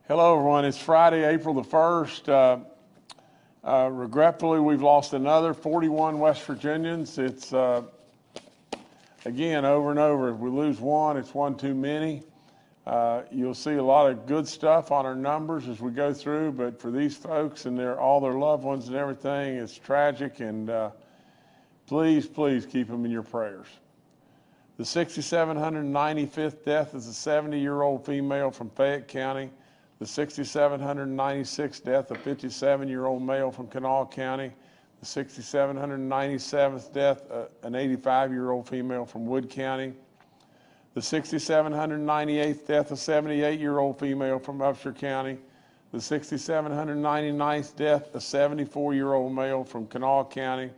Hello, everyone. It's Friday, April the 1st. Regretfully, we've lost another 41 West Virginians. It's, again, over and over. If we lose one, it's one too many. You'll see a lot of good stuff on our numbers as we go through, but for these folks and all their loved ones and everything, it's tragic, and please keep them in your prayers. The 6,795th death is a 70-year-old female from Fayette County. The 6,796th death, a 57-year-old male from Kanawha County. The 6,797th death, an 85-year-old female from Wood County. The 6,798th death, a 78-year-old female from Upshur County. The 6,799th death, a 74-year-old male from Kanawha County.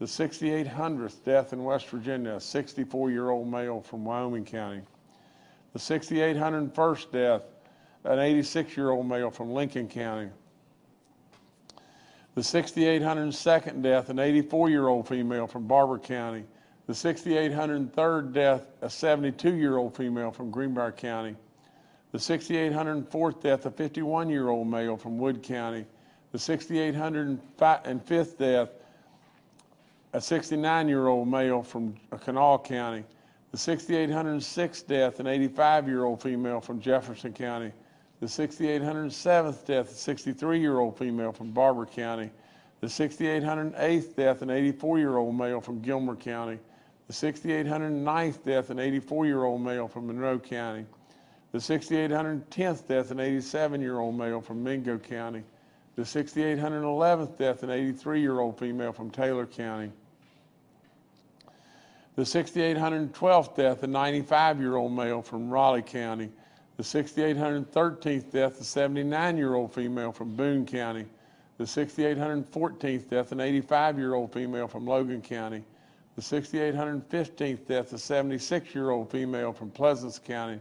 The 6,800th death in West Virginia, a 64-year-old male from Wyoming County. The 6,801st death, an 86-year-old male from Lincoln County. The 6,802nd death, an 84-year-old female from Barber County. The 6,803rd death, a 72-year-old female from Greenbrier County. The 6,804th death, a 51-year-old male from Wood County. The 6,805th death, a 69-year-old male from Kanawha County. The 6,806th death, an 85-year-old female from Jefferson County. The 6,807th death, a 63-year-old female from Barber County. The 6,808th death, an 84-year-old male from Gilmer County. The 6,809th death, an 84-year-old male from Monroe County. The 6,810th death, an 87-year-old male from Mingo County. The 6,811th death, an 83-year-old female from Taylor County. The 6,812th death, a 95-year-old male from Raleigh County. The 6,813th death, a 79-year-old female from Boone County. The 6,814th death, an 85-year-old female from Logan County. The 6,815th death, a 76-year-old female from Pleasants County.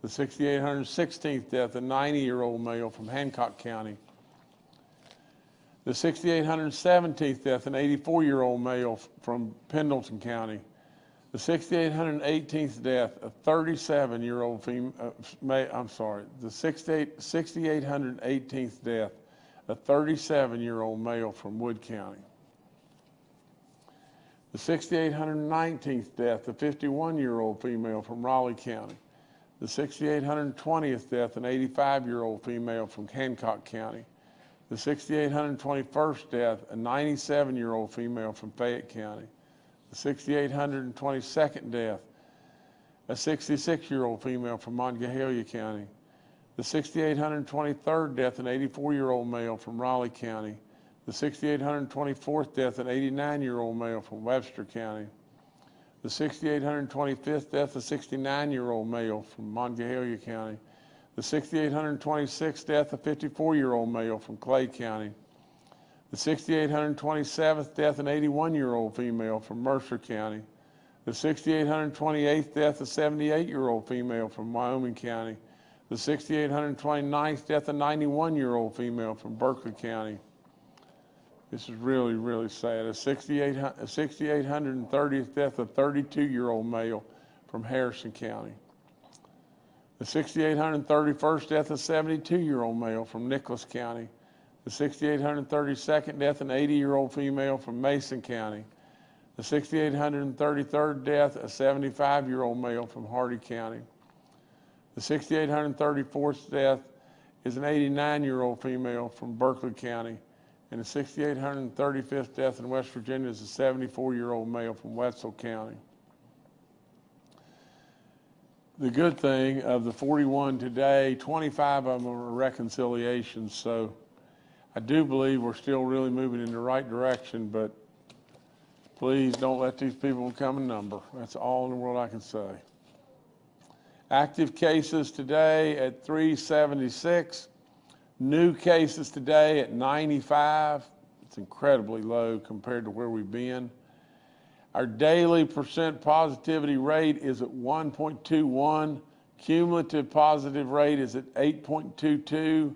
The 6,816th death, a 90-year-old male from Hancock County. The 6,817th death, an 84-year-old male from Pendleton County. The 6,818th death, a 37-year-old female, the 6,818th death, a 37-year-old male from Wood County. The 6,819th death, a 51-year-old female from Raleigh County. The 6,820th death, an 85-year-old female from Hancock County. The 6,821st death, a 97-year-old female from Fayette County. The 6,822nd death, a 66-year-old female from Monongalia County. The 6,823rd death, an 84-year-old male from Raleigh County. The 6,824th death, an 89-year-old male from Webster County. The 6,825th death, a 69-year-old male from Monongalia County. The 6,826th death, a 54-year-old male from Clay County. The 6,827th death, an 81-year-old female from Mercer County. The 6,828th death, a 78-year-old female from Wyoming County. The 6,829th death, a 91-year-old female from Berkeley County. This is really sad. A 6,830th death, a 32-year-old male from Harrison County. The 6,831st death, a 72-year-old male from Nicholas County. The 6,832nd death, an 80-year-old female from Mason County. The 6,833rd death, a 75-year-old male from Hardy County. The 6,834th death is an 89-year-old female from Berkeley County. And the 6,835th death in West Virginia is a 74-year-old male from Wetzel County. The good thing of the 41 today, 25 of them are reconciliations, so I do believe we're still really moving in the right direction, but please don't let these people become a number. That's all in the world I can say. Active cases today at 376. New cases today at 95. It's incredibly low compared to where we've been. Our daily percent positivity rate is at 1.21. Cumulative positive rate is at 8.22.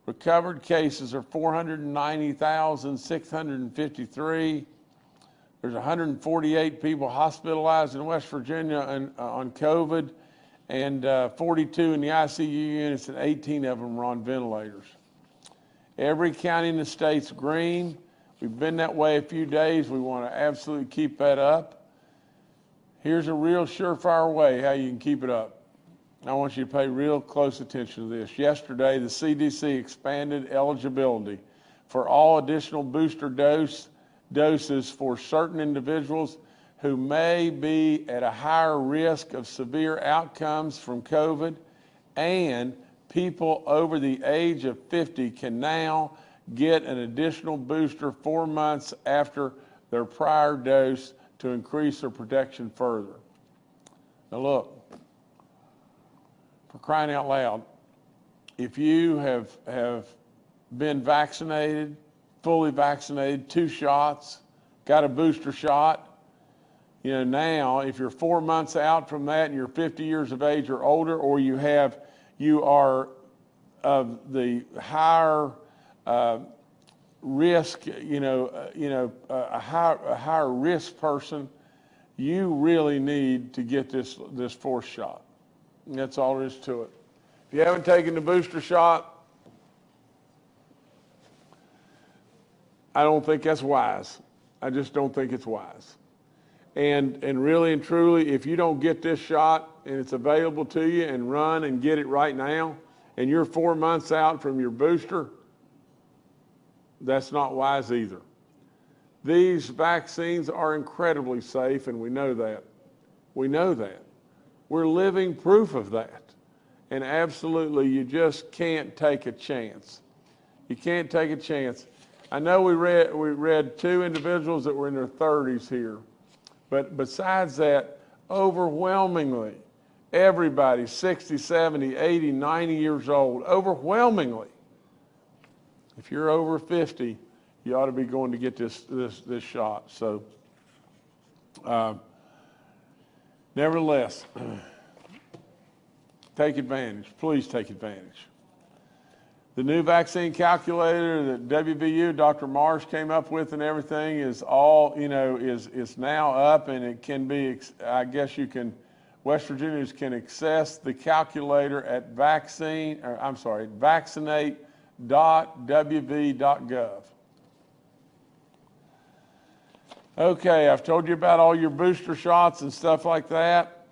Recovered cases are 490,653. There's 148 people hospitalized in West Virginia on COVID, and 42 in the ICU units, and 18 of them are on ventilators. Every county in the state's green. We've been that way a few days. We want to absolutely keep that up. Here's a real surefire way how you can keep it up. I want you to pay real close attention to this. Yesterday, the CDC expanded eligibility for all additional booster doses for certain individuals who may be at a higher risk of severe outcomes from COVID, and people over the age of 50 can now get an additional booster 4 months after their prior dose to increase their protection further. Now look, for crying out loud, if you have been vaccinated, fully vaccinated, 2 shots, got a booster shot, now if you're 4 months out from that and you're 50 years of age or older, or you are of the higher risk, a higher risk person, you really need to get this 4th shot. And that's all there is to it. If you haven't taken the booster shot, I don't think that's wise. I just don't think it's wise. And really and truly, if you don't get this shot and it's available to you, and run and get it right now, and you're 4 months out from your booster, that's not wise either. These vaccines are incredibly safe, and we know that. We know that. We're living proof of that. And absolutely, you just can't take a chance. You can't take a chance. I know we read 2 individuals that were in their 30s here. But besides that, overwhelmingly, everybody 60, 70, 80, 90 years old, overwhelmingly, if you're over 50, you ought to be going to get this shot. So, nevertheless, take advantage. Please take advantage. The new vaccine calculator that WVU, Dr. Marsh came up with and everything is all, is now up, and it can be, I guess West Virginians can access the calculator at vaccinate.wv.gov. Okay, I've told you about all your booster shots and stuff like that.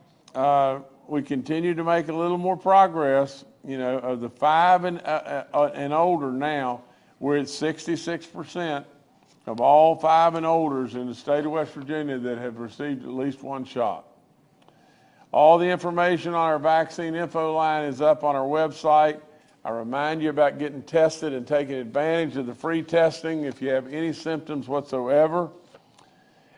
We continue to make a little more progress. Of the 5 and older now, we're at 66% of all 5 and olders in the state of West Virginia that have received at least 1 shot. All the information on our vaccine info line is up on our website. I remind you about getting tested and taking advantage of the free testing if you have any symptoms whatsoever.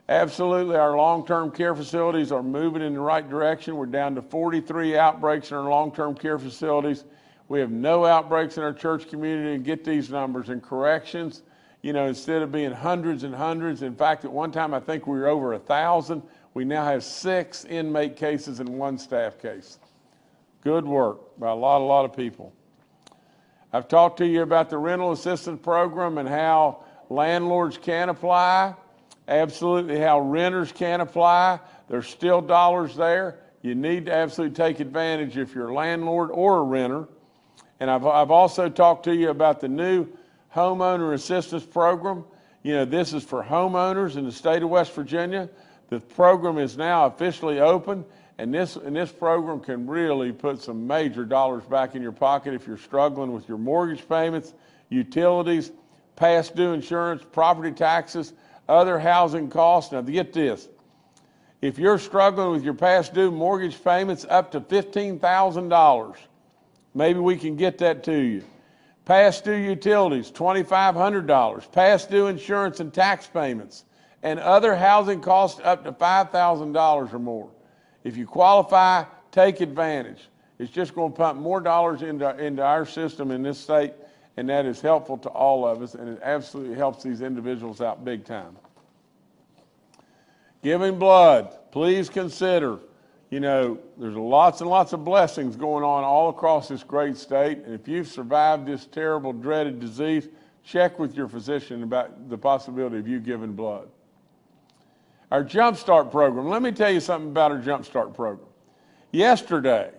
Absolutely, our long-term care facilities are moving in the right direction. We're down to 43 outbreaks in our long-term care facilities. We have no outbreaks in our church community. And get these numbers. In corrections, instead of being hundreds and hundreds, in fact, at one time I think we were over 1,000. We now have 6 inmate cases and 1 staff case. Good work by a lot of people. I've talked to you about the rental assistance program and how landlords can apply. Absolutely how renters can apply. There's still dollars there. You need to absolutely take advantage if you're a landlord or a renter. And I've also talked to you about the new homeowner assistance program. This is for homeowners in the state of West Virginia. The program is now officially open, and this program can really put some major dollars back in your pocket if you're struggling with your mortgage payments, utilities, past due insurance, property taxes, other housing costs. Now get this, if you're struggling with your past due mortgage payments up to $15,000, maybe we can get that to you. Past due utilities, $2,500. Past due insurance and tax payments, and other housing costs up to $5,000 or more. If you qualify, take advantage. It's just going to pump more dollars into our system in this state, and that is helpful to all of us, and it absolutely helps these individuals out big time. Giving blood, please consider. There's lots and lots of blessings going on all across this great state, and if you've survived this terrible, dreaded disease, check with your physician about the possibility of you giving blood. Our Jump Start program, let me tell you something about our Jump Start program. Yesterday,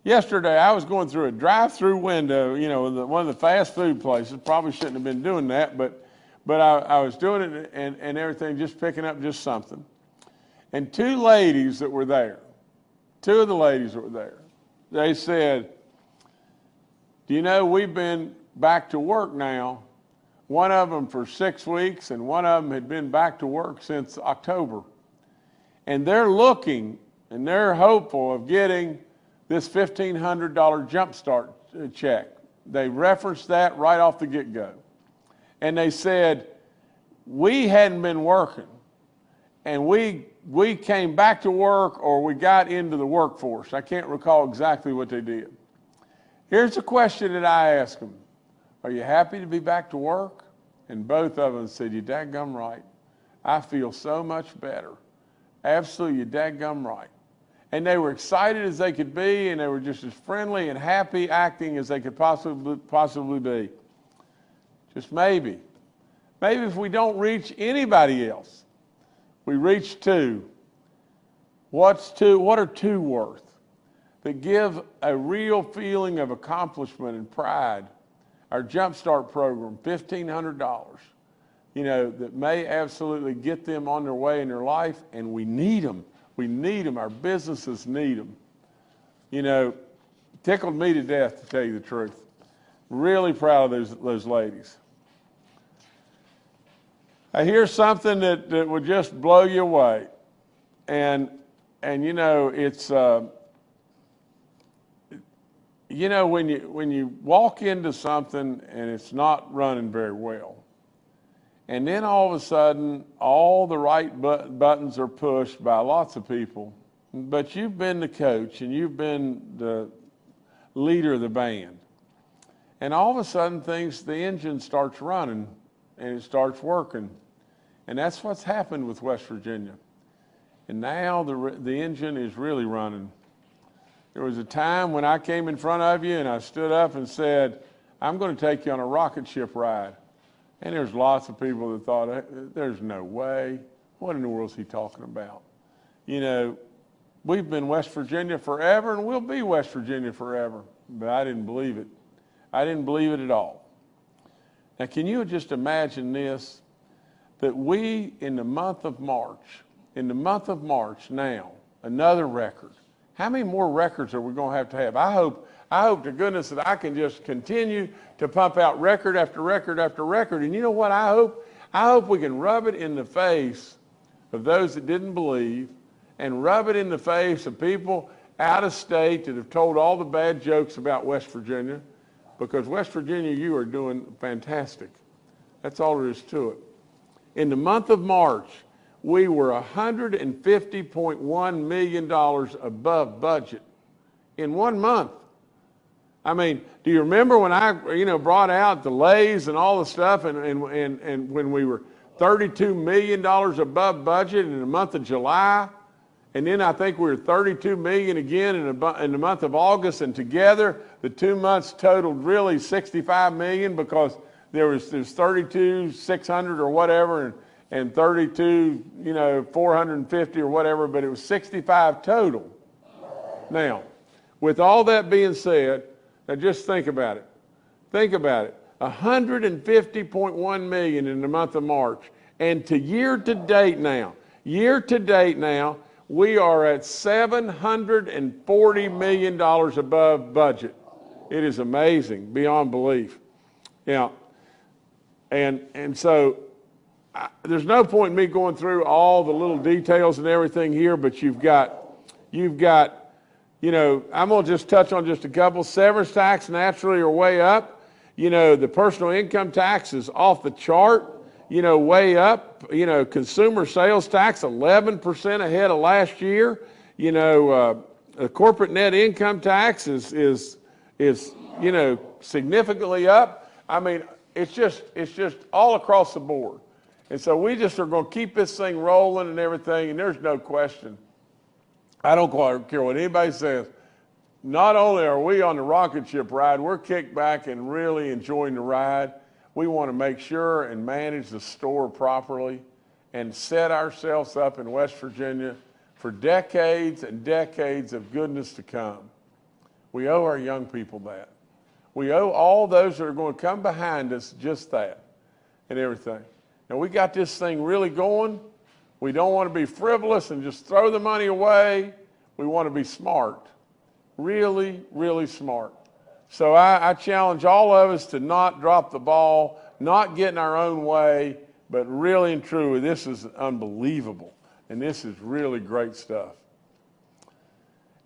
Yesterday, I was going through a drive-through window, you know, one of the fast food places. Probably shouldn't have been doing that, but I was doing it and everything, just picking up just something. And two of the ladies that were there, they said, do you know, we've been back to work now, one of them for 6 weeks, and one of them had been back to work since October. And they're looking and they're hopeful of getting this $1,500 Jumpstart check. They referenced that right off the get-go. And they said, we hadn't been working, and we came back to work, or we got into the workforce. I can't recall exactly what they did. Here's a question that I asked them. Are you happy to be back to work? And both of them said, you dadgum right. I feel so much better. Absolutely, you dadgum right. And they were excited as they could be, and they were just as friendly and happy acting as they could possibly be. Just maybe if we don't reach anybody else, we reach two. What are two worth? That give a real feeling of accomplishment and pride. Our Jumpstart program, $1,500, you know, that may absolutely get them on their way in their life, and we need them. We need them. Our businesses need them. You know, tickled me to death, to tell you the truth. Really proud of those ladies. I hear something that would just blow you away. And you know, it's, you know, when you walk into something and it's not running very well, and then all of a sudden, all the right buttons are pushed by lots of people, but you've been the coach and you've been the leader of the band. And all of a sudden, the engine starts running and it starts working. And that's what's happened with West Virginia. And now the engine is really running. There was a time when I came in front of you and I stood up and said, I'm going to take you on a rocket ship ride. And there's lots of people that thought, there's no way. What in the world is he talking about? You know, we've been West Virginia forever, and we'll be West Virginia forever. But I didn't believe it. I didn't believe it at all. Now, can you just imagine this? That we, in the month of March now, another record. How many more records are we going to have? I hope to goodness that I can just continue to pump out record after record after record. And you know what I hope? I hope we can rub it in the face of those that didn't believe, and rub it in the face of people out of state that have told all the bad jokes about West Virginia, because West Virginia, you are doing fantastic. That's all there is to it. In the month of March, we were $150.1 million above budget in 1 month. I mean, do you remember when I, brought out the lays and all the stuff, and when we were $32 million above budget in the month of July, and then I think we were $32 million again in the month of August, and together the 2 months totaled really $65 million, because there's 32,600 or whatever, and 32, 450 or whatever, but it was 65 total. Now, with all that being said, now just think about it. Think about it. $150.1 million in the month of March, and year to date now, we are at $740 million above budget. It is amazing, beyond belief. Yeah. And so there's no point in me going through all the little details and everything here, but you've got, I'm going to just touch on just a couple. Severance tax naturally are way up. The personal income tax is off the chart, way up. Consumer sales tax 11% ahead of last year. The corporate net income tax is significantly up. I mean, it's just all across the board. And so we just are going to keep this thing rolling and everything, and there's no question. I don't care what anybody says. Not only are we on the rocket ship ride, we're kicked back and really enjoying the ride. We want to make sure and manage the store properly and set ourselves up in West Virginia for decades and decades of goodness to come. We owe our young people that. We owe all those that are going to come behind us just that and everything. Now, we got this thing really going. We don't want to be frivolous and just throw the money away. We want to be smart, really, really smart. So I challenge all of us to not drop the ball, not get in our own way, but really and truly, this is unbelievable, and this is really great stuff.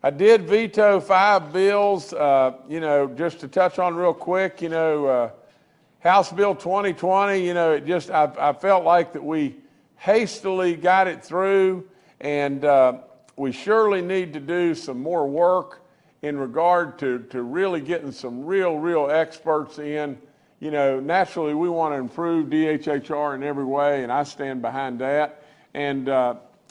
I did veto 5 bills, just to touch on real quick, House Bill 2020, I felt like that we hastily got it through, and we surely need to do some more work in regard to really getting some real experts in. Naturally, we want to improve DHHR in every way, and I stand behind that, and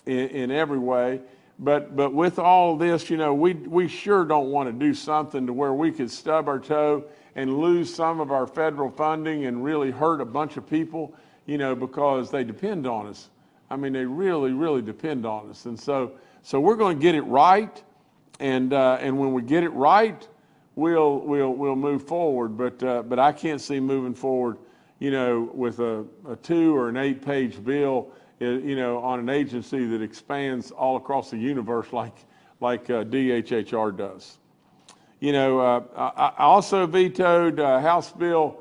in every way. But with all of this, we sure don't want to do something to where we could stub our toe and lose some of our federal funding and really hurt a bunch of people, because they depend on us. I mean, they really depend on us. And so we're going to get it right. And when we get it right, we'll move forward. But I can't see moving forward, with a 2 or an 8-page bill, on an agency that expands all across the universe like DHHR does. I also vetoed House Bill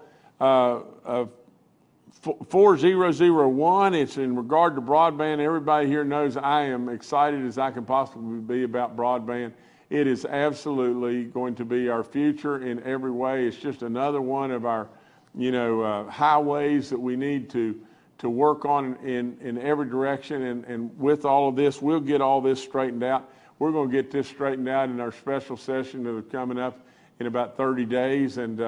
4001. It's in regard to broadband. Everybody here knows I am excited as I can possibly be about broadband. It is absolutely going to be our future in every way. It's just another one of our, highways that we need to work on in every direction. And with all of this, we'll get all this straightened out. We're going to get this straightened out in our special session that is coming up in about 30 days and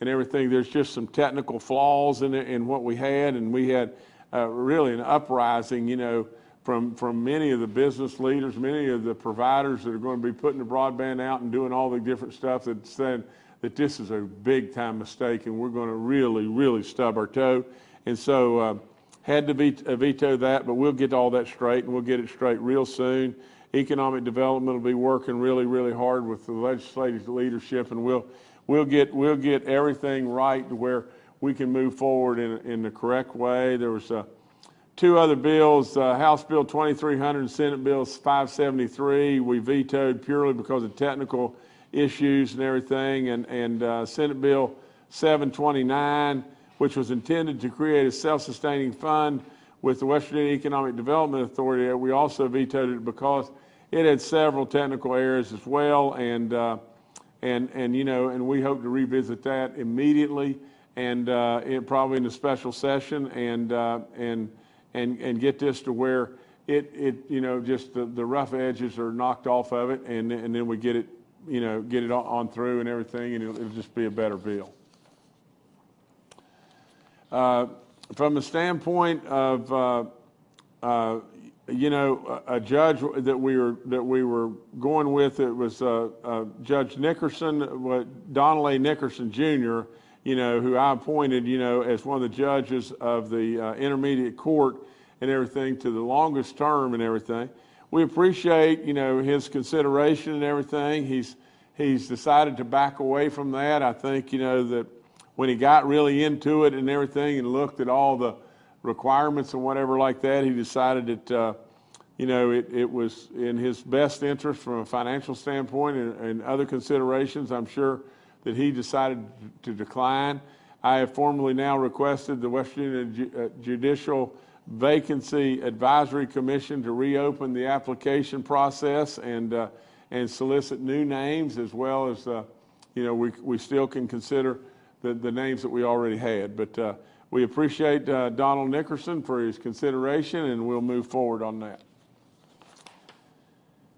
everything. There's just some technical flaws in what we had, and we had really an uprising, from many of the business leaders, many of the providers that are going to be putting the broadband out and doing all the different stuff that said that this is a big time mistake, and we're going to really stub our toe. And so had to veto that, but we'll get all that straight, and we'll get it straight real soon. Economic development will be working really hard with the legislative leadership, and we'll get everything right to where we can move forward in the correct way. There was 2 other bills, House Bill 2300 and Senate Bill 573. We vetoed purely because of technical issues and everything, and Senate Bill 729, which was intended to create a self-sustaining fund with the West Virginia Economic Development Authority. We also vetoed it because it had several technical errors as well, and we hope to revisit that immediately, and probably in a special session, and get this to where it just the rough edges are knocked off of it, and then we get it on through and everything, and it'll just be a better bill. From the standpoint of a judge that we were going with, it was Judge Nickerson, Donald A. Nickerson Jr., who I appointed, as one of the judges of the intermediate court and everything to the longest term and everything. We appreciate, his consideration and everything. He's decided to back away from that. I think, that when he got really into it and everything and looked at all the requirements and whatever like that, he decided that, it was in his best interest from a financial standpoint and other considerations. I'm sure that he decided to decline. I have formally now requested the West Virginia Judicial Vacancy Advisory Commission to reopen the application process and solicit new names, as well as, we still can consider the names that we already had. But we appreciate Donald Nickerson for his consideration, and we'll move forward on that.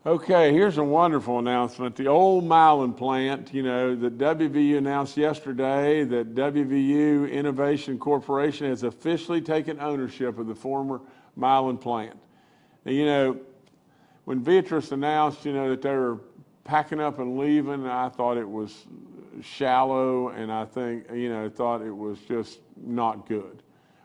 Okay, here's a wonderful announcement. The old Myelin plant, that WVU announced yesterday that WVU Innovation Corporation has officially taken ownership of the former Myelin plant. Now, when Beatrice announced, that they were packing up and leaving, I thought it was shallow, and I think, thought it was just not good,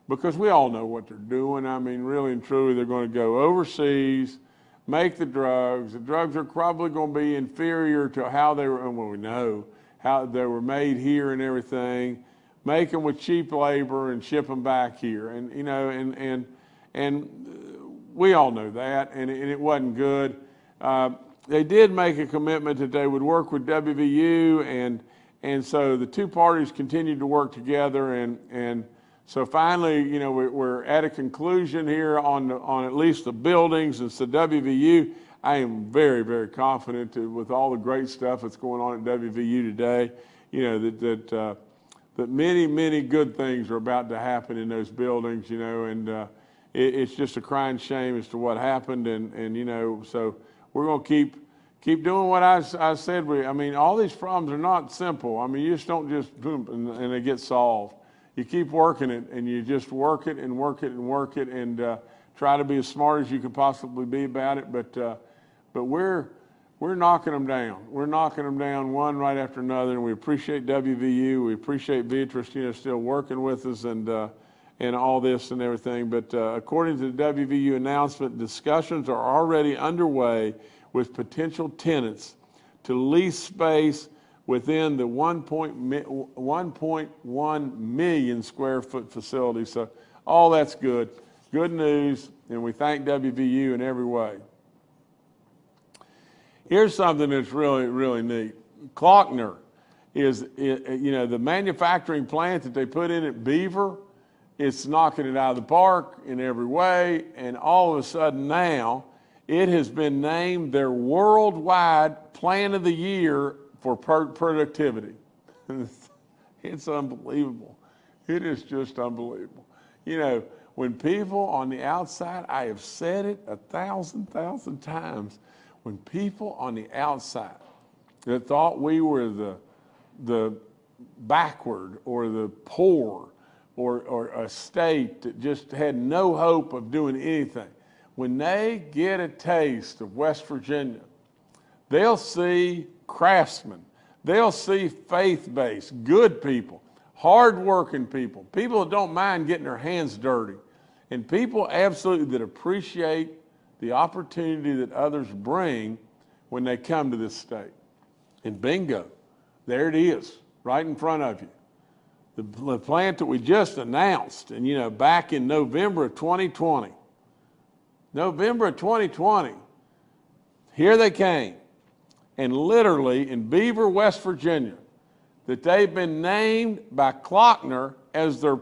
because we all know what they're doing. I mean, really and truly, they're going to go overseas. make the drugs. The drugs are probably going to be inferior to how they were, well, we know how they were made here and everything. Make them with cheap labor and ship them back here. And, you know, and we all know that, and it wasn't good. They did make a commitment that they would work with WVU, and so the two parties continued to work together, and so finally, you know, we're at a conclusion here on at least the buildings. And so WVU, I am very, very confident that with all the great stuff that's going on at WVU today, you know, that many, many good things are about to happen in those buildings, you know, and it's just a crying shame as to what happened, and you know, so we're going to keep doing what I said. I mean, all these problems are not simple. I mean, you just don't just boom and they get solved. You keep working it, and you just work it and work it and work it, and try to be as smart as you can possibly be about it. But we're knocking them down. We're knocking them down one right after another, and we appreciate WVU. We appreciate Beatrice, you know, still working with us and all this and everything. But according to the WVU announcement, discussions are already underway with potential tenants to lease space within the 1.1 million square foot facility. So all that's good. Good news, and we thank WVU in every way. Here's something that's really, really neat. Klockner is, you know, the manufacturing plant that they put in at Beaver, it's knocking it out of the park in every way, and all of a sudden now, it has been named their worldwide plant of the year for productivity. It's unbelievable. It is just unbelievable. You know, when people on the outside, I have said it 1,000 times, when people on the outside that thought we were the backward or the poor or a state that just had no hope of doing anything, when they get a taste of West Virginia, they'll see craftsmen, they'll see faith-based, good people, hard-working people, people that don't mind getting their hands dirty, and people absolutely that appreciate the opportunity that others bring when they come to this state. And bingo, there it is, right in front of you. The plant that we just announced, and you know, back in November of 2020. November of 2020, here they came. And literally in Beaver, West Virginia, that they've been named by Klockner as their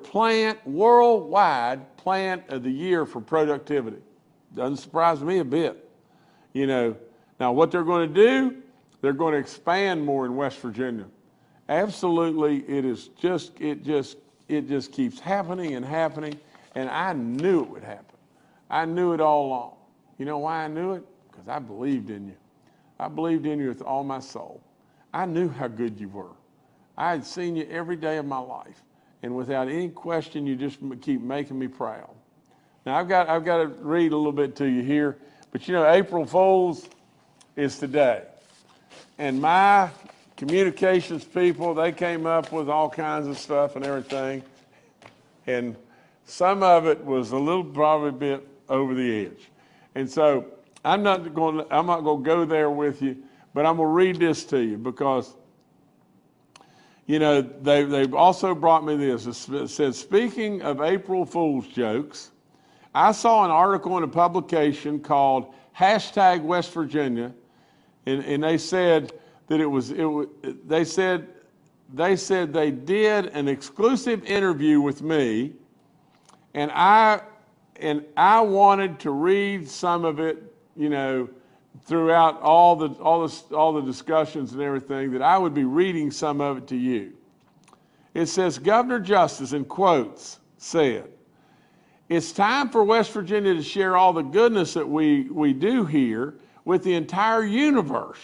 worldwide plant of the year for productivity. Doesn't surprise me a bit. You know, now what they're going to do, they're going to expand more in West Virginia. Absolutely, it just keeps happening and happening, and I knew it would happen. I knew it all along. You know why I knew it? Because I believed in you. I believed in you with all my soul. I knew how good you were. I had seen you every day of my life, and without any question, you just keep making me proud. Now I've got to read a little bit to you here, but you know, April Fools is today, and my communications people, they came up with all kinds of stuff and everything, and some of it was a little probably a bit over the edge, and so I'm not going to go there with you, but I'm going to read this to you because, you know, they've also brought me this. It says, speaking of April Fool's jokes, I saw an article in a publication called #West Virginia, and they said that they said they did an exclusive interview with me, and I wanted to read some of it, you know, throughout all the discussions and everything, that I would be reading some of it to you. It says, Governor Justice, in quotes, said, it's time for West Virginia to share all the goodness that we do here with the entire universe.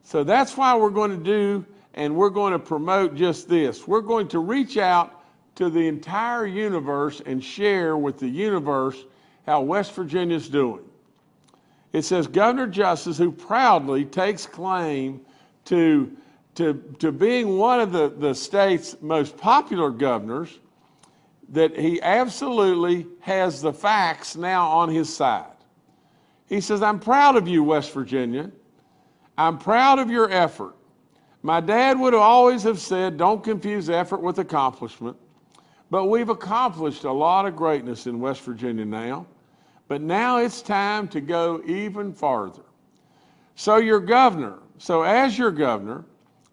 So that's why we're going to do, and we're going to promote just this. We're going to reach out to the entire universe and share with the universe how West Virginia's doing. It says, Governor Justice, who proudly takes claim to being one of the state's most popular governors, that he absolutely has the facts now on his side. He says, I'm proud of you, West Virginia. I'm proud of your effort. My dad would always have said, don't confuse effort with accomplishment. But we've accomplished a lot of greatness in West Virginia now. But now it's time to go even farther. So as your governor,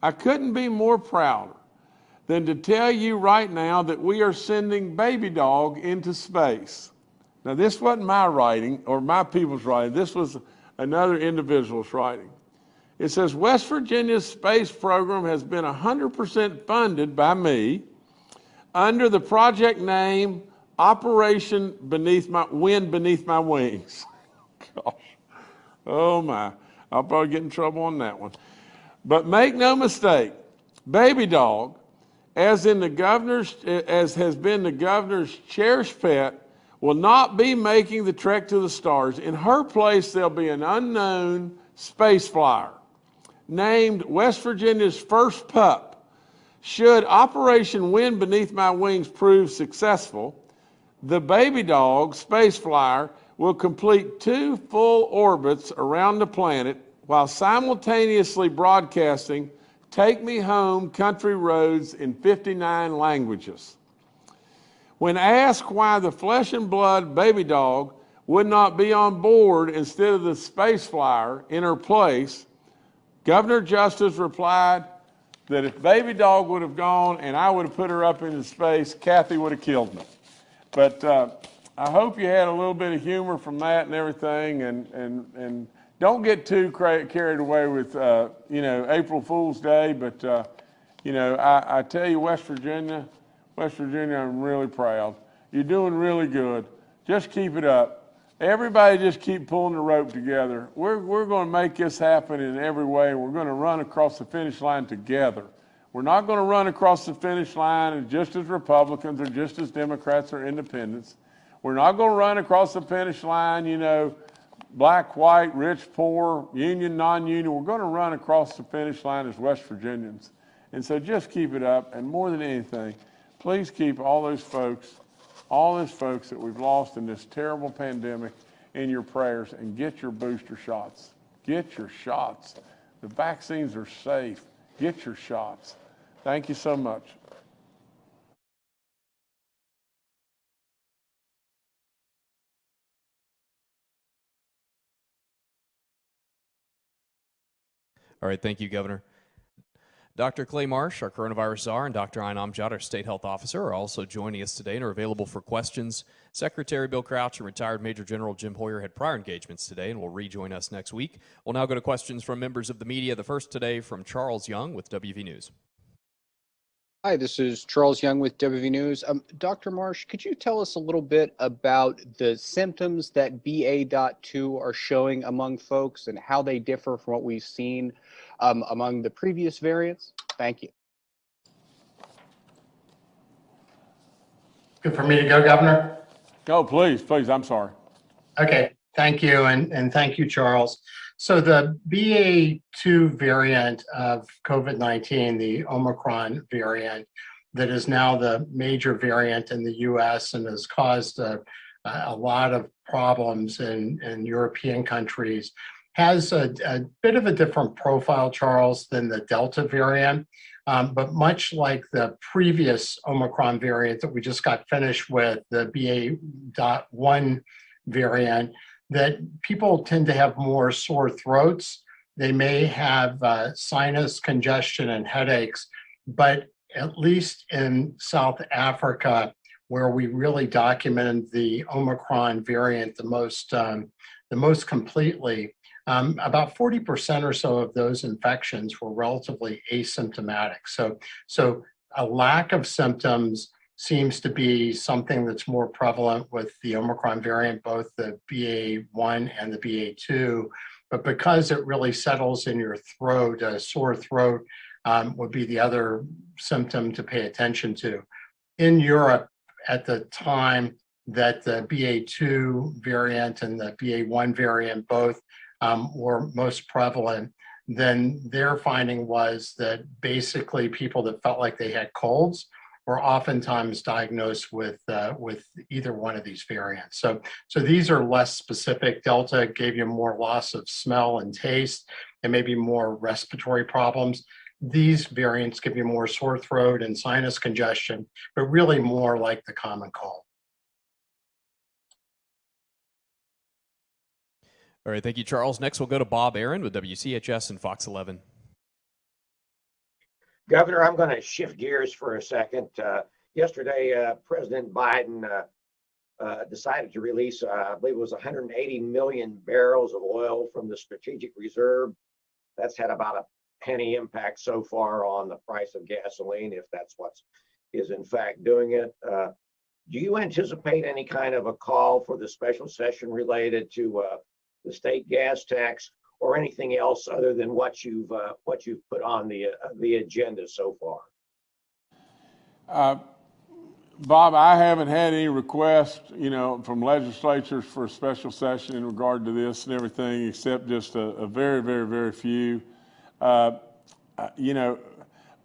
I couldn't be more prouder than to tell you right now that we are sending Baby Dog into space. Now, this wasn't my writing or my people's writing. This was another individual's writing. It says, West Virginia's space program has been 100% funded by me under the project name Operation Wind Beneath My Wings. Gosh. Oh my, I'll probably get in trouble on that one. But make no mistake, Baby Dog, as has been the governor's cherished pet, will not be making the trek to the stars. In her place, there'll be an unknown space flyer named West Virginia's first pup. Should Operation Wind Beneath My Wings prove successful, the Baby Dog space flyer will complete 2 full orbits around the planet while simultaneously broadcasting Take Me Home Country Roads in 59 languages. When asked why the flesh and blood Baby Dog would not be on board instead of the space flyer in her place, Governor Justice replied that if Baby Dog would have gone and I would have put her up into space, Kathy would have killed me. But I hope you had a little bit of humor from that and everything, and don't get too carried away with April Fool's Day. But I tell you, West Virginia, I'm really proud. You're doing really good. Just keep it up. Everybody just keep pulling the rope together. We're going to make this happen in every way. We're going to run across the finish line together. We're not going to run across the finish line just as Republicans or just as Democrats or independents. We're not going to run across the finish line, black, white, rich, poor, union, non-union. We're going to run across the finish line as West Virginians. And so just keep it up. And more than anything, please keep all those folks that we've lost in this terrible pandemic in your prayers, and get your booster shots. Get your shots. The vaccines are safe. Get your shots. Thank you so much. All right, thank you, Governor. Dr. Clay Marsh, our coronavirus czar, and Dr. Ayn Amjad, our state health officer, are also joining us today and are available for questions. Secretary Bill Crouch and retired Major General Jim Hoyer had prior engagements today and will rejoin us next week. We'll now go to questions from members of the media. The first today from Charles Young with WV News. Hi, this is Charles Young with WV News. Dr. Marsh, could you tell us a little bit about the symptoms that BA.2 are showing among folks and how they differ from what we've seen among the previous variants? Thank you. Good for me to go, Governor? Go, please, I'm sorry. Okay, thank you, and thank you, Charles. So the BA.2 variant of COVID-19, the Omicron variant, that is now the major variant in the US and has caused a lot of problems in European countries, has a bit of a different profile, Charles, than the Delta variant. But much like the previous Omicron variant that we just got finished with, the BA.1 variant, that people tend to have more sore throats. They may have sinus congestion and headaches, but at least in South Africa, where we really documented the Omicron variant the most completely, about 40% or so of those infections were relatively asymptomatic. So a lack of symptoms seems to be something that's more prevalent with the Omicron variant, both the BA.1 and the BA.2. But because it really settles in your throat, a sore throat would be the other symptom to pay attention to. In Europe, at the time that the BA.2 variant and the BA.1 variant both were most prevalent, then their finding was that basically people that felt like they had colds were oftentimes diagnosed with either one of these variants. So these are less specific. Delta gave you more loss of smell and taste and maybe more respiratory problems. These variants give you more sore throat and sinus congestion, but really more like the common cold. All right, thank you, Charles. Next, we'll go to Bob Aaron with WCHS and Fox 11. Governor, I'm going to shift gears for a second. Yesterday, President Biden decided to release, I believe it was 180 million barrels of oil from the strategic reserve. That's had about a penny impact so far on the price of gasoline, if that's what is in fact doing it. Do you anticipate any kind of a call for the special session related to the state gas tax or anything else other than what you've put on the agenda so far? Bob, I haven't had any requests, from legislatures for a special session in regard to this and everything, except just a very, very, very few. Bob,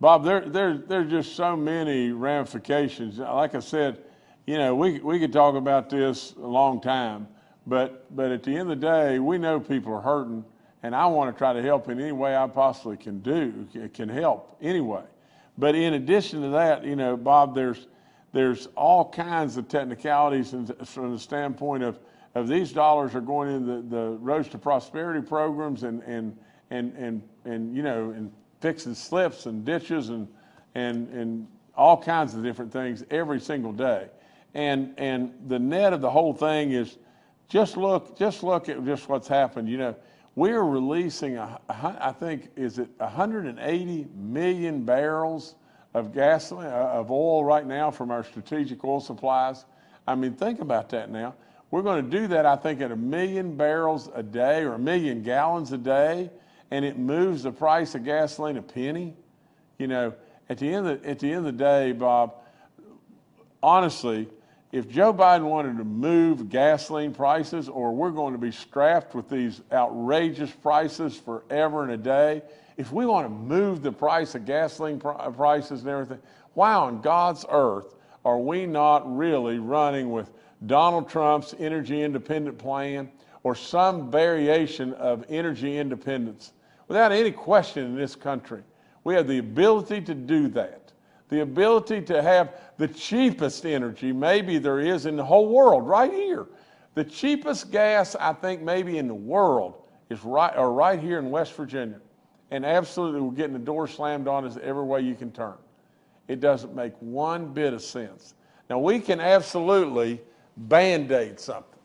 there's just so many ramifications. Like I said, we could talk about this a long time, but at the end of the day, we know people are hurting, and I want to try to help in any way I possibly can help anyway. But in addition to that, Bob, there's all kinds of technicalities from the standpoint of these dollars are going in the Roads to Prosperity programs and fixing slips and ditches and all kinds of different things every single day. And the net of the whole thing is just look at just what's happened. We're releasing, I think, is it 180 million barrels of gasoline, of oil right now from our strategic oil supplies. I mean, think about that now. We're going to do that, I think, at 1 million barrels a day or 1 million gallons a day, and it moves the price of gasoline a penny. At the end of the day, Bob, honestly, if Joe Biden wanted to move gasoline prices, or we're going to be strapped with these outrageous prices forever and a day, if we want to move the price of gasoline prices and everything, why on God's earth are we not really running with Donald Trump's energy independent plan or some variation of energy independence? Without any question in this country, we have the ability to do that. The ability to have the cheapest energy maybe there is in the whole world, right here. The cheapest gas, I think, maybe in the world is right here in West Virginia. And absolutely, we're getting the door slammed on us every way you can turn. It doesn't make one bit of sense. Now, we can absolutely Band-Aid something.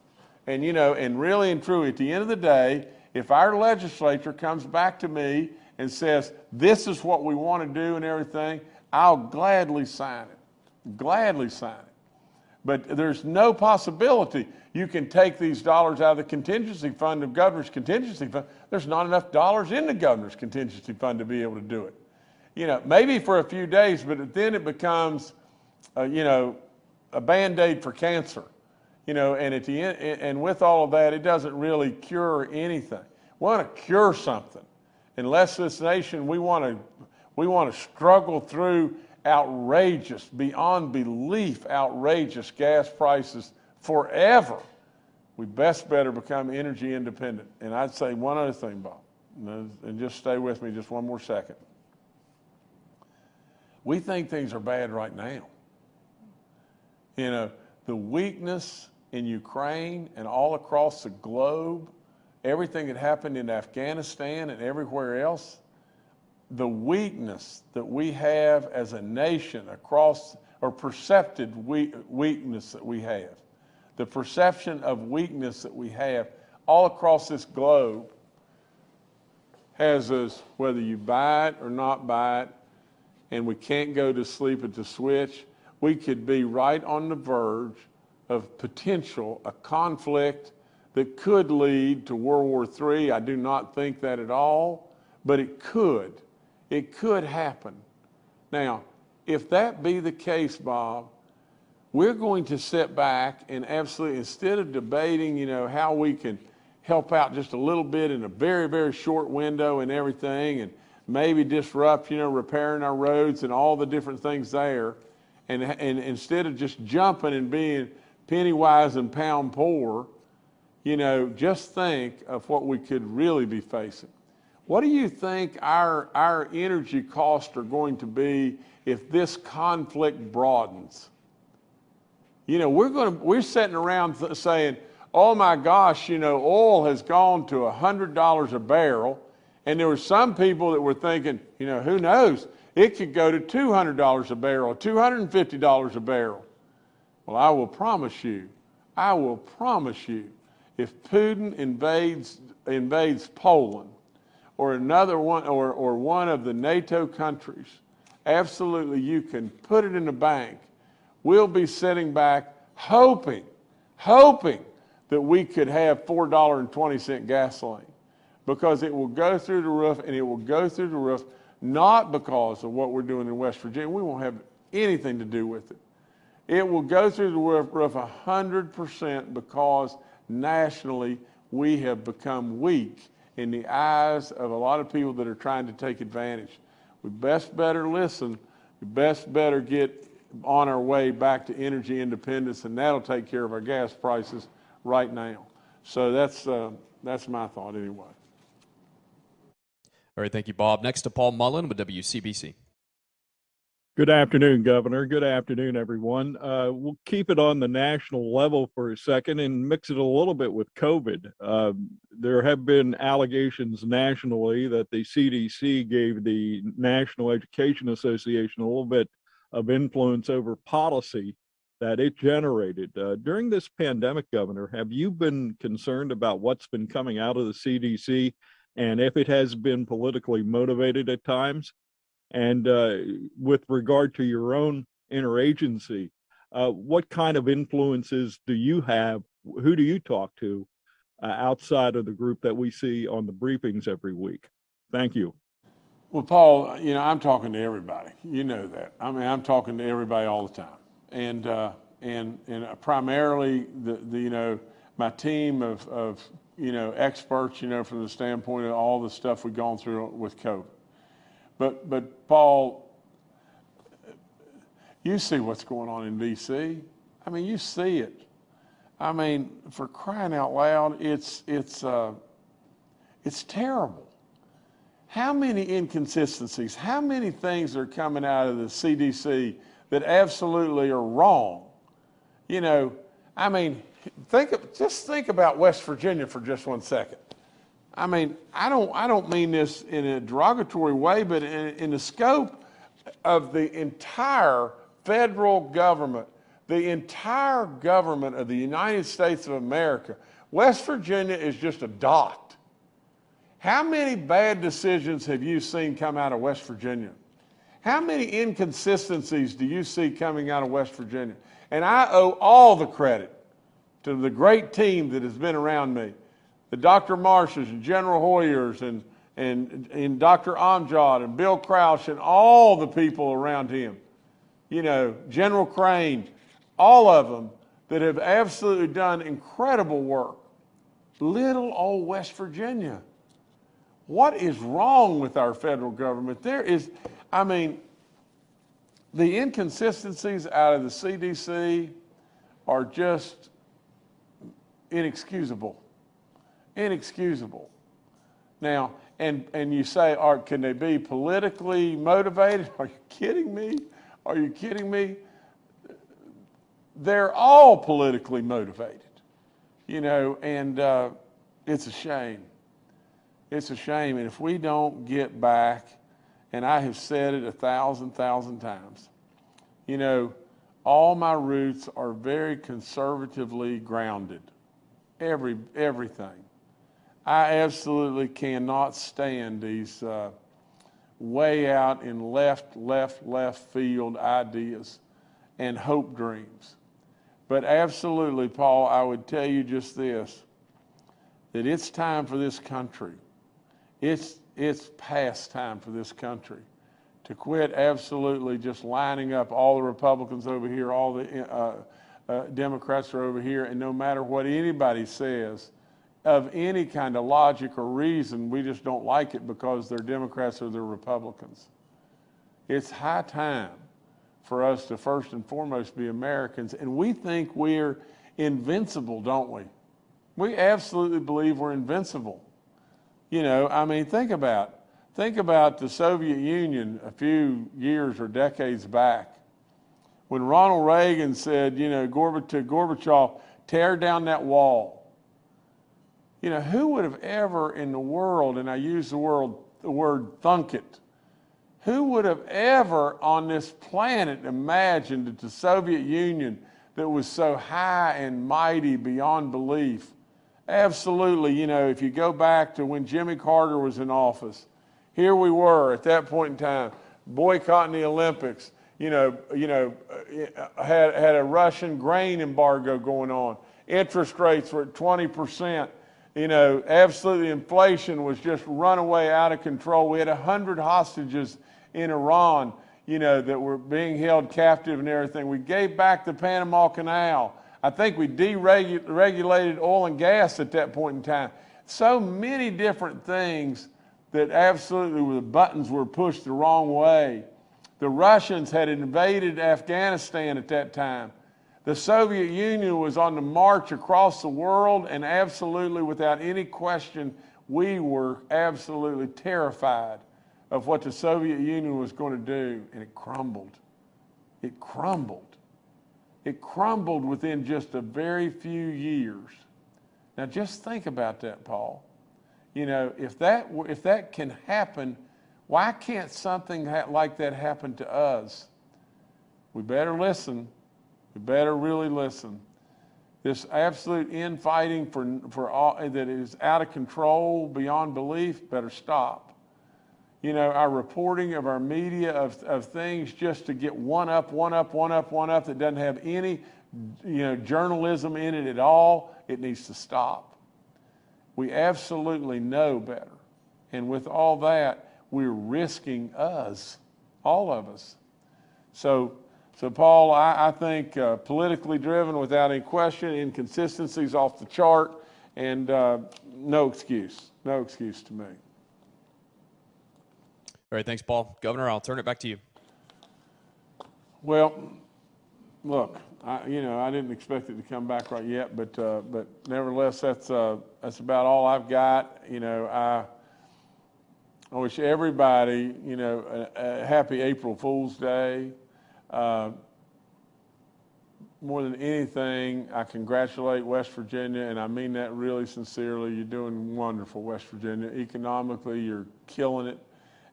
And, and really and truly, at the end of the day, if our legislature comes back to me and says, this is what we want to do and everything, I'll gladly sign it. Gladly sign it. But there's no possibility you can take these dollars out of the contingency fund, the governor's contingency fund. There's not enough dollars in the governor's contingency fund to be able to do it. Maybe for a few days, but then it becomes, a Band-Aid for cancer. And at the end, and with all of that, it doesn't really cure anything. We want to cure something. Unless this nation, we want to struggle through outrageous, beyond belief, outrageous gas prices forever. We best better become energy independent. And I'd say one other thing, Bob, and just stay with me just one more second. We think things are bad right now. The weakness in Ukraine and all across the globe, everything that happened in Afghanistan and everywhere else, the weakness that we have as a nation across, or percepted weakness that we have, the perception of weakness that we have all across this globe has us, whether you buy it or not buy it, and we can't go to sleep at the switch, we could be right on the verge of a conflict that could lead to World War III. I do not think that at all, but it could. It could happen. Now, if that be the case, Bob, we're going to sit back and absolutely, instead of debating, how we can help out just a little bit in a very, very short window and everything, and maybe disrupt, repairing our roads and all the different things there, And instead of just jumping and being penny wise and pound poor, you know, just think of what we could really be facing. What do you think our energy costs are going to be if this conflict broadens? You know, we're sitting around saying, oh my gosh, you know, oil has gone to $100 a barrel. And there were some people that were thinking, you know, who knows? It could go to $200 a barrel, $250 a barrel. Well, I will promise you, if Putin invades Poland or another one, or one of the NATO countries, absolutely you can put it in the bank. We'll be sitting back hoping that we could have $4.20 gasoline, because it will go through the roof, and it will go through the roof not because of what we're doing in West Virginia. We won't have anything to do with it. It will go through the roof 100% because nationally we have become weak in the eyes of a lot of people that are trying to take advantage. We best better listen. We best better get on our way back to energy independence, and that'll take care of our gas prices right now. So that's my thought anyway. All right, thank you, Bob. Next to Paul Myelin with WCBC. Good afternoon, Governor. Good afternoon, everyone. We'll keep it on the national level for a second and mix it a little bit with COVID. There have been allegations nationally that the CDC gave the National Education Association a little bit of influence over policy that it generated. During this pandemic, Governor, have you been concerned about what's been coming out of the CDC, and if it has been politically motivated at times? And with regard to your own interagency, what kind of influences do you have? Who do you talk to outside of the group that we see on the briefings every week? Thank you. Well, Paul, you know, I'm talking to everybody. You know that. I mean, I'm talking to everybody all the time. And primarily you know, my team of you know, experts, you know, from the standpoint of all the stuff we've gone through with COVID. But Paul, you see what's going on in D.C. I mean, you see it. I mean, for crying out loud, it's terrible. How many inconsistencies, how many things are coming out of the CDC that absolutely are wrong? You know, I mean, just think about West Virginia for just 1 second. I mean, I don't mean this in a derogatory way, but in the scope of the entire federal government, the entire government of the United States of America, West Virginia is just a dot. How many bad decisions have you seen come out of West Virginia? How many inconsistencies do you see coming out of West Virginia? And I owe all the credit to the great team that has been around me. The Dr. Marshes and General Hoyers and Dr. Amjad and Bill Crouch and all the people around him, you know, General Crane, all of them that have absolutely done incredible work. Little old West Virginia. What is wrong with our federal government? There is, I mean, the inconsistencies out of the CDC are just inexcusable. Inexcusable. Now, and you say, can they be politically motivated? Are you kidding me? Are you kidding me? They're all politically motivated, you know, and it's a shame. It's a shame. And if we don't get back, and I have said it 1,000 times, you know, all my roots are very conservatively grounded. Everything. I absolutely cannot stand these way out in left field ideas and hope dreams. But absolutely, Paul, I would tell you just this, that it's time for this country. It's past time for this country to quit absolutely just lining up all the Republicans over here, all the Democrats are over here, and no matter what anybody says of any kind of logic or reason, we just don't like it because they're Democrats or they're Republicans. It's high time for us to first and foremost be Americans. And we think we're invincible, don't we? We absolutely believe we're invincible. You know, I mean, think about the Soviet Union a few years or decades back. When Ronald Reagan said, you know, to Gorbachev, tear down that wall. You know, who would have ever in the world, and I use the word thunk it, who would have ever on this planet imagined that the Soviet Union that was so high and mighty beyond belief, absolutely, you know, if you go back to when Jimmy Carter was in office, here we were at that point in time, boycotting the Olympics, had a Russian grain embargo going on. Interest rates were at 20%. You know, absolutely inflation was just runaway out of control. We had 100 hostages in Iran, you know, that were being held captive and everything. We gave back the Panama Canal. I think we deregulated oil and gas at that point in time. So many different things that absolutely the buttons were pushed the wrong way. The Russians had invaded Afghanistan at that time. The Soviet Union was on the march across the world, and absolutely without any question, we were absolutely terrified of what the Soviet Union was going to do, and it crumbled. It crumbled. It crumbled within just a very few years. Now just think about that, Paul. You know, if that can happen, why can't something like that happen to us? We better listen. We better really listen. This absolute infighting for all that is out of control, beyond belief, better stop. You know, our reporting of our media of things just to get one up that doesn't have any, you know, journalism in it at all, it needs to stop. We absolutely know better. And with all that, we're risking us, all of us. So Paul, I think politically driven without any question, inconsistencies off the chart, and no excuse to me. All right, thanks, Paul. Governor, I'll turn it back to you. Well, look, I didn't expect it to come back right yet, but nevertheless, that's about all I've got. You know, I wish everybody, you know, a happy April Fool's Day. More than anything, I congratulate West Virginia, and I mean that really sincerely. You're doing wonderful, West Virginia. Economically, you're killing it,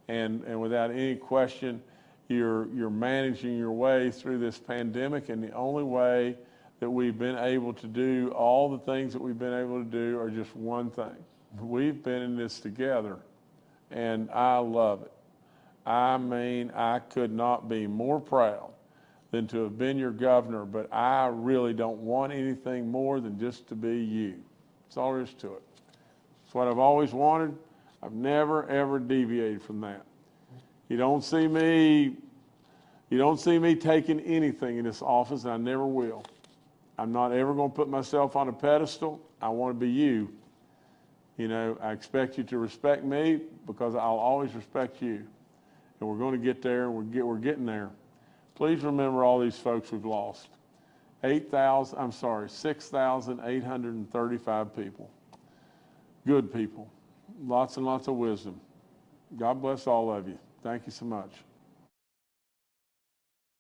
and without any question, you're managing your way through this pandemic. And the only way that we've been able to do all the things that we've been able to do are just one thing: we've been in this together, and I love it. I mean, I could not be more proud than to have been your governor, but I really don't want anything more than just to be you. That's all there is to it. It's what I've always wanted. I've never, ever deviated from that. You don't see me taking anything in this office, and I never will. I'm not ever going to put myself on a pedestal. I want to be you. You know, I expect you to respect me because I'll always respect you. And we're going to get there, and we're getting there. Please remember all these folks we've lost. 6,835 people. Good people. Lots and lots of wisdom. God bless all of you. Thank you so much.